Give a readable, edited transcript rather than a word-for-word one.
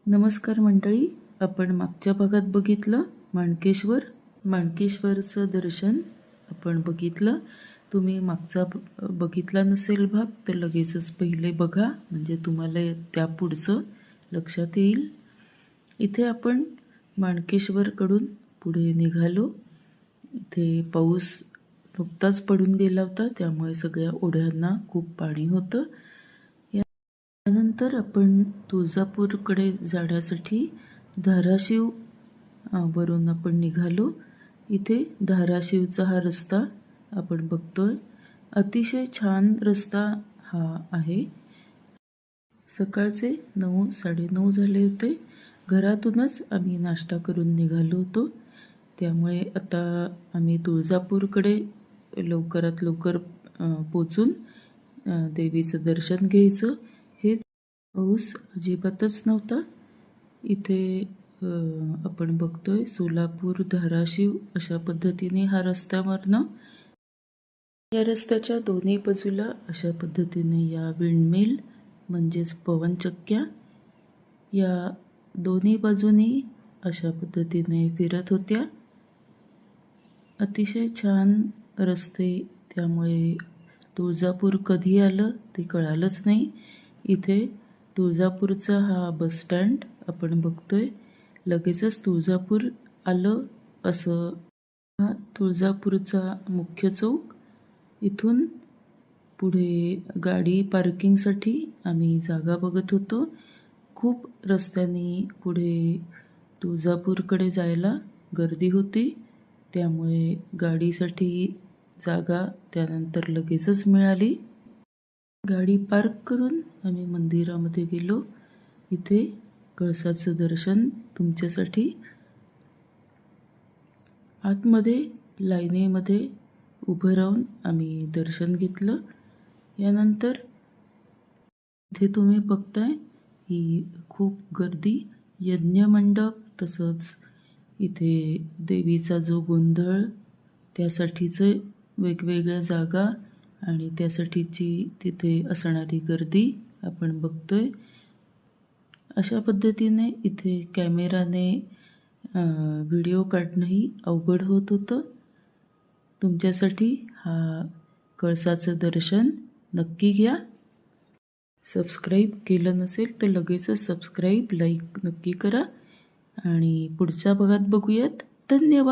नमस्कार मंडळी, आपण मागच्या भागात बघितलं माणकेश्वरचं दर्शन आपण बघितलं. तुम्ही मागचा बघितला नसेल भाग तर लगेचच पहिले बघा, म्हणजे तुम्हाला त्या पुढचं लक्षात येईल. इथे आपण माणकेश्वरकडून पुढे निघालो. इथे पाऊस नुकताच पडून गेला होता, त्यामुळे सगळ्या ओढ्यांना खूप पाणी होतं. त्यानंतर आपण तुळजापूरकडे जाण्यासाठी धाराशिव वरून आपण निघालो. इथे धाराशिवचा हा रस्ता आपण बघतोय. अतिशय छान रस्ता हा आहे. सकाळचे 9-9:30 झाले होते. घरातूनच आम्ही नाश्ता करून निघालो होतो. त्यामुळे आता आम्ही तुळजापूरकडे लवकरात लवकर पोचून देवीचं दर्शन घ्यायचं. हे पाऊस अजिबातच नव्हता. इथे आपण बघतोय सोलापूर धाराशिव अशा पद्धतीने हा रस्त्यावरनं, या रस्त्याच्या दोन्ही बाजूला अशा पद्धतीने या विंडमिल म्हणजेच पवनचक्क्या या दोन्ही बाजूनी अशा पद्धतीने फिरत होत्या. अतिशय छान रस्ते, त्यामुळे तुळजापूर कधी आलं ते कळालंच नाही. इथे तुळजापूरचा हा बसस्टँड आपण बघतोय. लगेचच तुळजापूर आलं असं हा तुळजापूरचा मुख्य चौक. इथून पुढे गाडी पार्किंगसाठी आम्ही जागा बघत होतो. खूप रस्त्याने पुढे तुळजापूरकडे जायला गर्दी होती, त्यामुळे गाडीसाठी जागा त्यानंतर लगेचच मिळाली. गाडी पार्क करून आम्ही मंदिरामध्ये गेलो. इथे कळसाचं दर्शन तुमच्यासाठी आतमध्ये लाईनीमध्ये उभं राहून आम्ही दर्शन घेतलं. यानंतर इथे तुम्ही बघताय ही खूप गर्दी, यज्ञमंडप, तसंच इथे देवीचा जो गोंधळ त्यासाठीचं वेगवेगळ्या जागा आणि त्यासाठीची तिथे असणारी गर्दी आपण बघतोय. अशा पद्धतीने इथे कॅमेराने व्हिडिओ काढणंही अवघड होत होतं. तुमच्यासाठी हा कळसाचं दर्शन नक्की घ्या. सबस्क्राईब केलं नसेल तर लगेचच सबस्क्राईब, लाईक नक्की करा आणि पुढच्या भागात बघूयात. धन्यवाद.